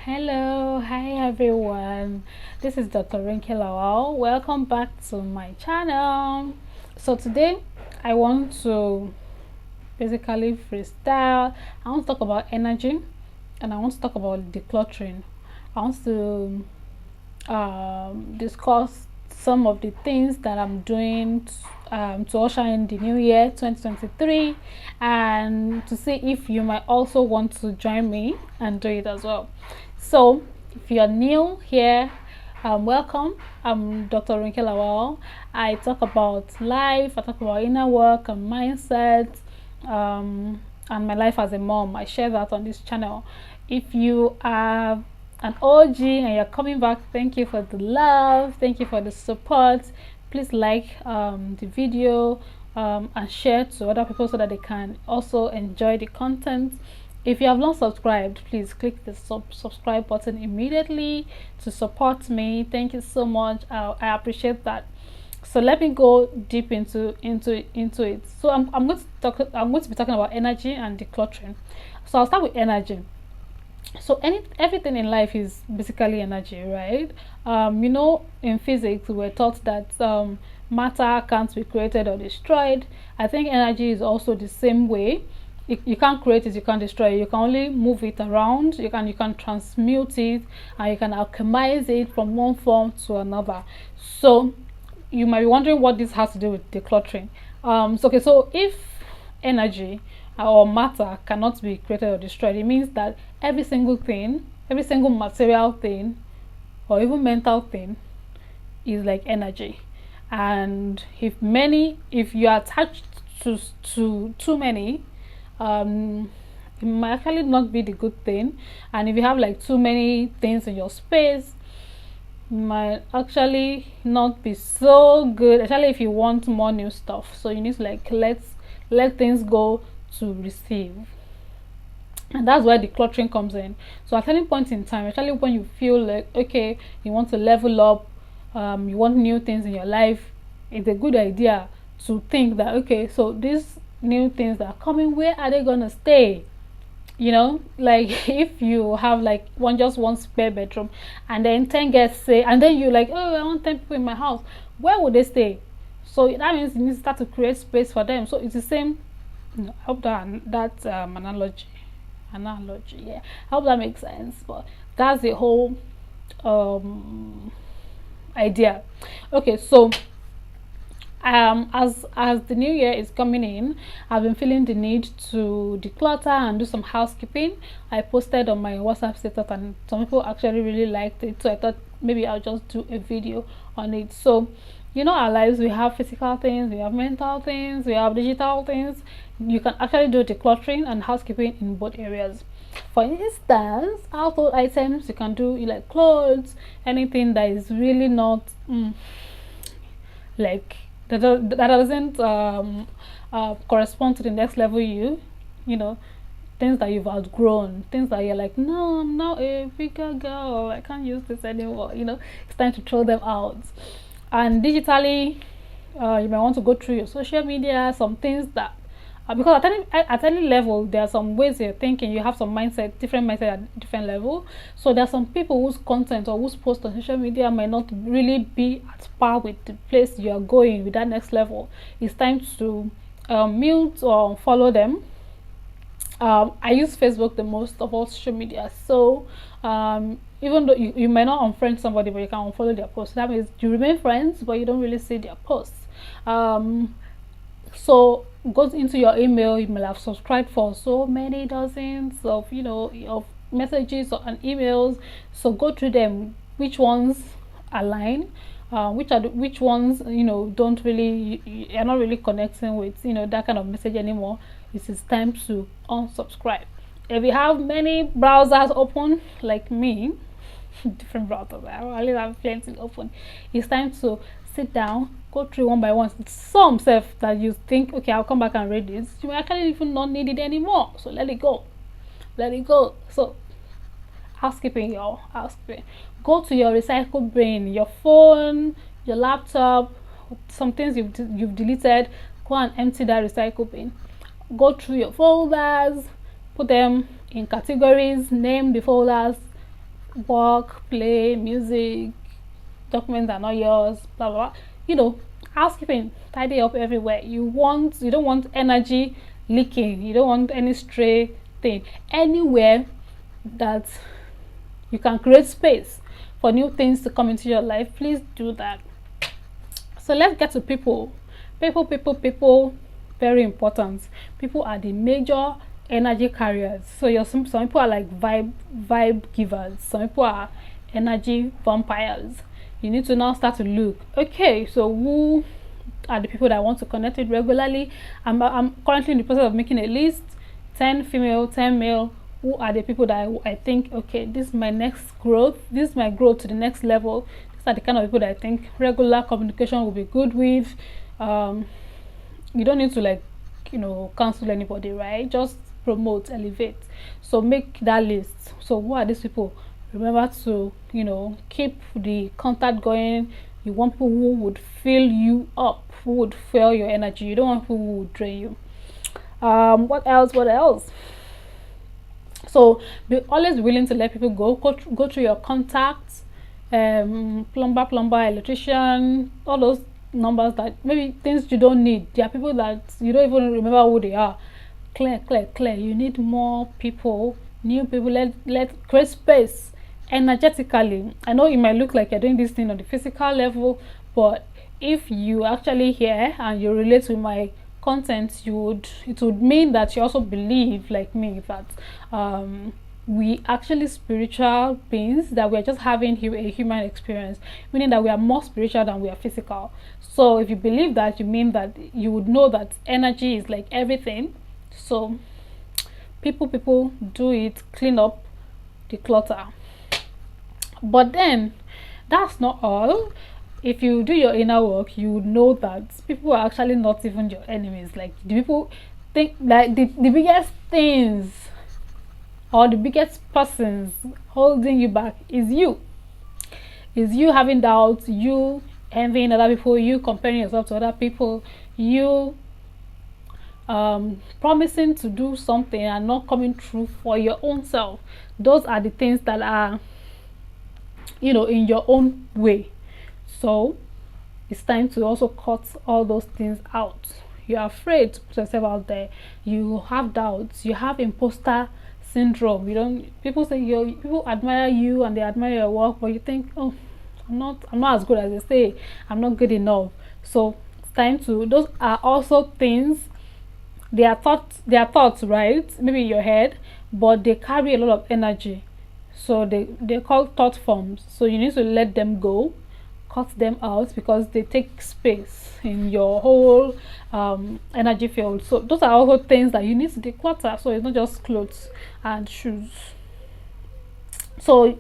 Hello, hi everyone. This is Dr. Rinke Lawal. Welcome back to my channel. So today I want to basically freestyle. I want to talk about energy and I want to talk about decluttering. I want to discuss some of the things that I'm doing to usher in the new year 2023 and to see if you might also want to join me and do it as well. So, if you're new here, welcome. I'm Dr. Rinke Lawal. I talk about life, I talk about inner work and mindset, and my life as a mom. I share that on this channel. If you are an OG and you're coming back, thank you for the love, thank you for the support. Please like the video and share to other people so that they can also enjoy the content. If you have not subscribed, please click the subscribe button immediately to support me. Thank you so much. I appreciate that. So let me go deep into it. So I'm going to be talking about energy and decluttering. So I'll start with energy. So everything in life is basically energy, right? In physics we're taught that matter can't be created or destroyed. I think energy is also the same way. You can't create it, you can't destroy it. You can only move it around. You can transmute it, and you can alchemize it from one form to another. So you might be wondering what this has to do with decluttering. So if energy or matter cannot be created or destroyed, it means that every single thing, every single material thing, or even mental thing, is like energy. And if you are attached to too many, it might actually not be the good thing. And if you have like too many things in your space, might actually not be so good, especially if you want more new stuff. So you need to like let things go to receive, and that's where decluttering comes in. So at any point in time, especially when you feel like okay, you want to level up, you want new things in your life, it's a good idea to think that okay, so these new things that are coming, where are they gonna stay? Like if you have like one spare bedroom and then 10 guests say, and then you like, oh, I want 10 people in my house, where would they stay? So that means you need to start to create space for them. So it's the same. I hope that analogy, yeah, I hope that makes sense. But that's the whole um idea. Okay, so as the new year is coming in, I've been feeling the need to declutter and do some housekeeping. I posted on my WhatsApp status and some people actually really liked it, so I thought maybe I'll just do a video on it. So our lives, we have physical things, we have mental things, we have digital things. You can actually do decluttering and housekeeping in both areas. For instance, household items, you can do like clothes, anything that is really not like that doesn't correspond to the next level. Things that you've outgrown, things that you're like, no, I'm not a bigger girl, I can't use this anymore. It's time to throw them out. And digitally, you might want to go through your social media, some things that because at any level there are some ways you're thinking, you have some different mindset at different level. So there are some people whose content or whose post on social media might not really be at par with the place you are going with that next level. It's time to mute or follow them. I use Facebook the most of all social media. So even though you might not unfriend somebody, but you can unfollow their posts. That means you remain friends, but you don't really see their posts. So goes into your email, you may have subscribed for so many dozens of messages and emails. So go through them, which ones align, which ones don't really, you're not really connecting with that kind of message anymore. It is time to unsubscribe. If you have many browsers open like me, different browsers, I only have plenty open, it's time to sit down, go through one by one. Some self that you think, okay, I'll come back and read this, you actually even not need it anymore. So let it go. So housekeeping, y'all. Housekeeping. Go to your recycle bin, your phone, your laptop, some things you've deleted. Go and empty that recycle bin. Go through your folders, put them in categories, name the folders, work, play, music, documents are not yours, blah blah blah. Housekeeping, tidy up everywhere. You don't want energy leaking. You don't want any stray thing anywhere that you can create space for new things to come into your life. Please do that. So let's get to people. People, very important. People are the major energy carriers. So some people are like vibe givers. Some people are energy vampires. You need to now start to look. Okay, so who are the people that I want to connect with regularly? I'm currently in the process of making a list. 10 female, 10 male. Who are the people that I think, okay, this is my next growth. This is my growth to the next level. These are the kind of people that I think regular communication will be good with. You don't need to cancel anybody, right? Just promote, elevate. So make that list. So who are these people? Remember to keep the contact going. You want people who would fill you up, who would fill your energy. You don't want people who would drain you. What else? So be always willing to let people go through your contacts. Plumber, electrician, all those numbers that maybe things you don't need. There are people that you don't even remember who they are. Clear. You need more people, new people. Let create space energetically. I know it might look like you're doing this thing on the physical level, but if you actually hear and you relate to my content, it would mean that you also believe like me that we actually spiritual beings, that we are just having a human experience, meaning that we are more spiritual than we are physical. So if you believe that, you mean that you would know that energy is like everything. So people do it, clean up, declutter. But then that's not all. If you do your inner work, you would know that people are actually not even your enemies. Like, the people think like the biggest things or the biggest persons holding you back is you. Is you having doubts, you envying other people, you comparing yourself to other people, you promising to do something and not coming through for your own self. Those are the things that are in your own way. So it's time to also cut all those things out. You're afraid to put yourself out there. You have doubts. You have imposter syndrome. People say people admire you and they admire your work, but you think, oh, I'm not as good as they say. I'm not good enough. So it's time to. Those are also things. They are thoughts, right? Maybe in your head, but they carry a lot of energy. So they're called thought forms. So you need to let them go, cut them out, because they take space in your whole energy field. So those are also things that you need to declutter. So it's not just clothes and shoes. So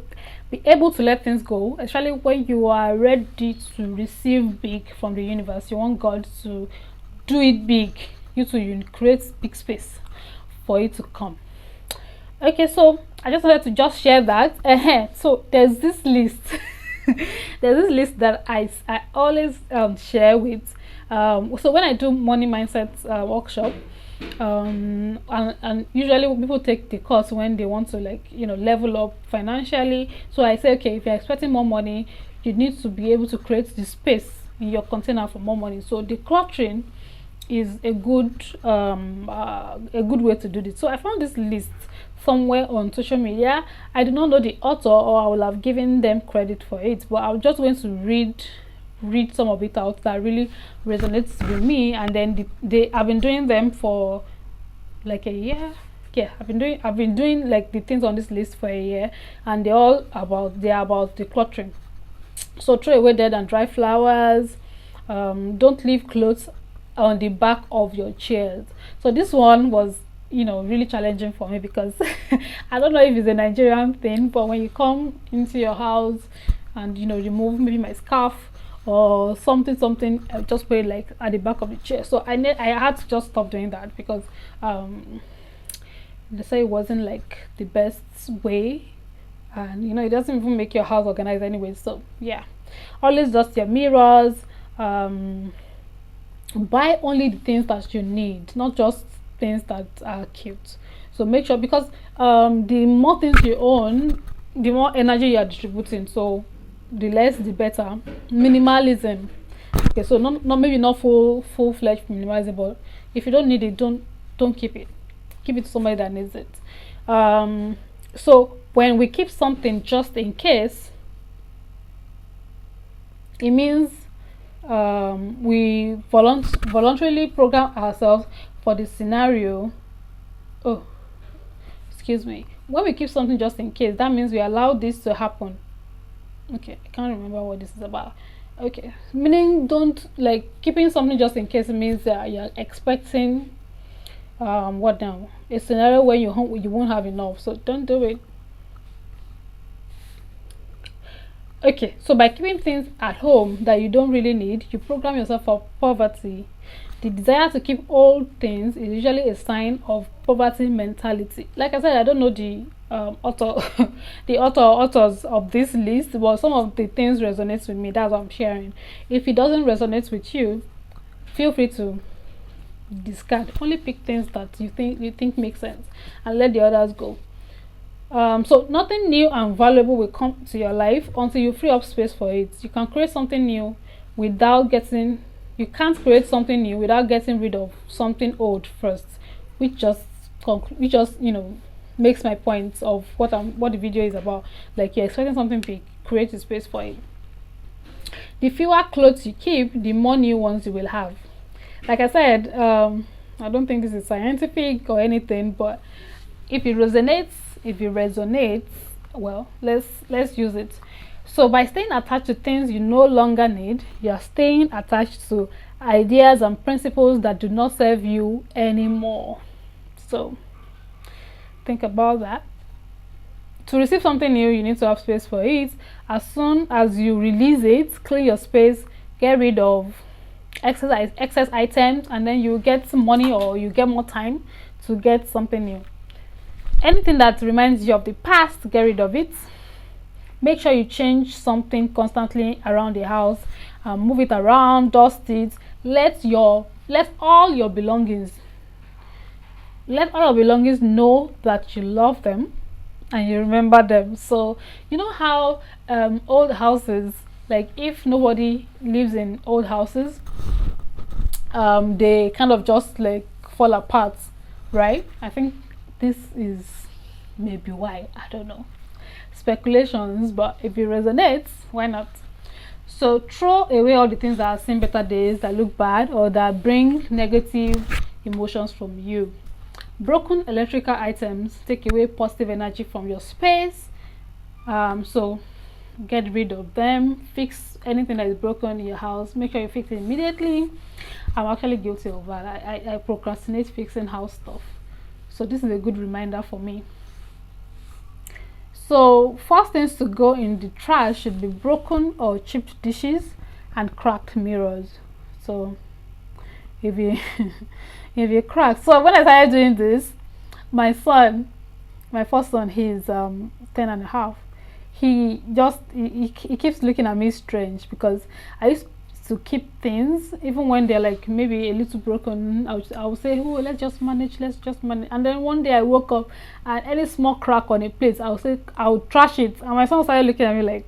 be able to let things go, especially when you are ready to receive big from the universe. You want God to do it big. You create big space for it to come. Okay, so I just wanted to just share that. So there's this list. There's this list that I always share with. So when I do money mindset workshop, and usually people take the course when they want to level up financially. So I say, okay, if you're expecting more money, you need to be able to create the space in your container for more money. So decluttering is a good way to do this. So I found this list somewhere on social media. I do not know the author, or I will have given them credit for it, but I'm just going to read some of it out that really resonates with me. And then I've been doing them for like a year. Yeah, I've been doing like the things on this list for a year, and they're about decluttering. So throw away dead and dry flowers. Don't leave clothes on the back of your chairs. So this one was really challenging for me, because I don't know if it's a Nigerian thing, but when you come into your house and remove maybe my scarf or something, I just put it like at the back of the chair. So I had to just stop doing that, because they say it wasn't like the best way, and it doesn't even make your house organized anyway. So yeah, always dust your mirrors. Buy only the things that you need, not just things that are cute. So make sure, because the more things you own, the more energy you are distributing. So the less the better. Minimalism. Okay, so not maybe not full-fledged minimalism, but if you don't need it, don't keep it. Keep it to somebody that needs it. So when we keep something just in case, it means we voluntarily program ourselves for the scenario. Oh, excuse me. When we keep something just in case, that means we allow this to happen. Okay, I can't remember what this is about. Okay, meaning don't like keeping something just in case. It means that you're expecting what now, a scenario where you won't have enough, so don't do it. Okay, so by keeping things at home that you don't really need, you program yourself for poverty. The desire to keep old things is usually a sign of poverty mentality. Like I said, I don't know the author, the authors of this list, but some of the things resonates with me. That's what I'm sharing. If it doesn't resonate with you, feel free to discard. Only pick things that you think make sense, and let the others go. So nothing new and valuable will come to your life until you free up space for it. You can create something new without getting you can't create something new without getting rid of something old first, which just makes my point of what the video is about. Like, you're expecting something big, create a space for it. The fewer clothes you keep, the more new ones you will have. Like I said, I don't think this is scientific or anything, but if it resonates, well, let's use it. So by staying attached to things you no longer need, you're staying attached to ideas and principles that do not serve you anymore. So think about that. To receive something new, you need to have space for it. As soon as you release it, clear your space, get rid of excess items, and then you get some money, or you get more time to get something new. Anything that reminds you of the past, get rid of it. Make sure you change something constantly around the house. Move it around, dust it. Let all your belongings know that you love them and you remember them. So you know how old houses, like if nobody lives in old houses, they kind of just like fall apart, right? I think this is maybe why, I don't know, speculations, but if it resonates, why not? So throw away all the things that have seen better days, that look bad, or that bring negative emotions from you. Broken electrical items take away positive energy from your space, so get rid of them. Fix anything that is broken in your house. Make sure you fix it immediately. I'm actually guilty of that. I procrastinate fixing house stuff, so this is a good reminder for me. So first things to go in the trash should be broken or chipped dishes and cracked mirrors. So if you if you crack, so when I started doing this, my first son, he's 10 and a half. He keeps looking at me strange, because I used to keep things even when they're like maybe a little broken. I would say, oh, let's just manage, and then one day I woke up and any small crack on a plate, I would trash it, and my son started looking at me like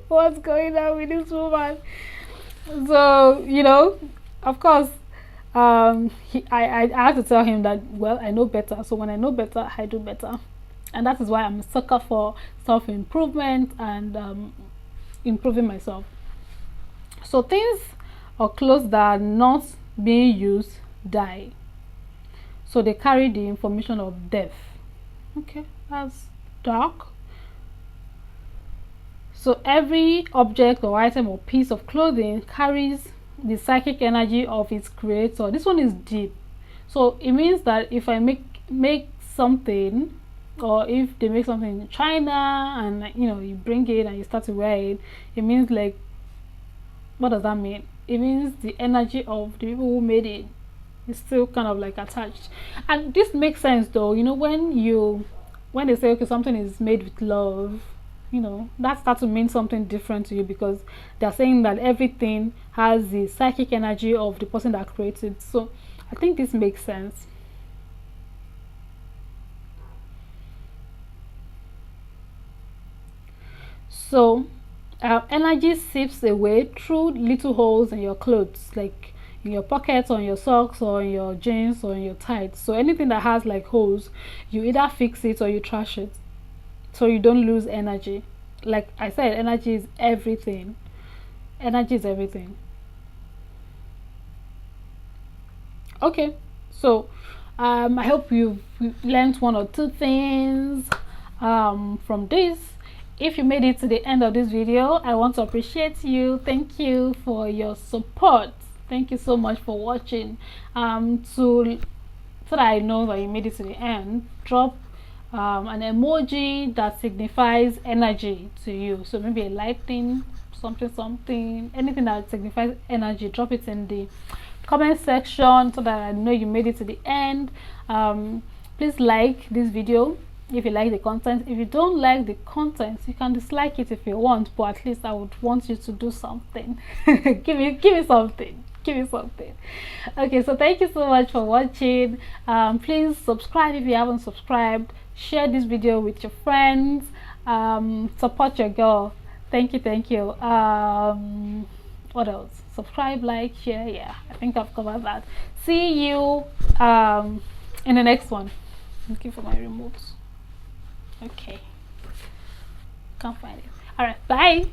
what's going on with this woman? So of course, I had to tell him that, well, I know better, so when I know better, I do better. And that is why I'm a sucker for self-improvement and improving myself. So things or clothes that are not being used die. So they carry the information of death. Okay, that's dark. So every object or item or piece of clothing carries the psychic energy of its creator. This one is deep. So it means that if I make something, or if they make something in China and you bring it and you start to wear it, it means, like, what does that mean? It means the energy of the people who made it is still kind of like attached. And this makes sense though, when they say, okay, something is made with love, that starts to mean something different to you, because they're saying that everything has the psychic energy of the person that created it. So I think this makes sense. So energy seeps away through little holes in your clothes, like in your pockets, on your socks, or in your jeans, or in your tights. So anything that has like holes, you either fix it or you trash it, so you don't lose energy. Like I said, energy is everything. Energy is everything. Okay, so I hope you've learned one or two things from this. If you made it to the end of this video, I want to appreciate you. Thank you for your support. Thank you so much for watching. So that I know that you made it to the end, drop an emoji that signifies energy to you. So maybe a lightning, something, anything that signifies energy. Drop it in the comment section so that I know you made it to the end. Please like this video if you like the content. If you don't like the content, you can dislike it if you want, but at least I would want you to do something. give me something. Okay, so thank you so much for watching. Please subscribe if you haven't subscribed. Share this video with your friends. Support your girl. Thank you. What else? Subscribe, like, share. Yeah, I think I've covered that. See you in the next one. Looking for my remote. Okay, can't find it. All right, bye.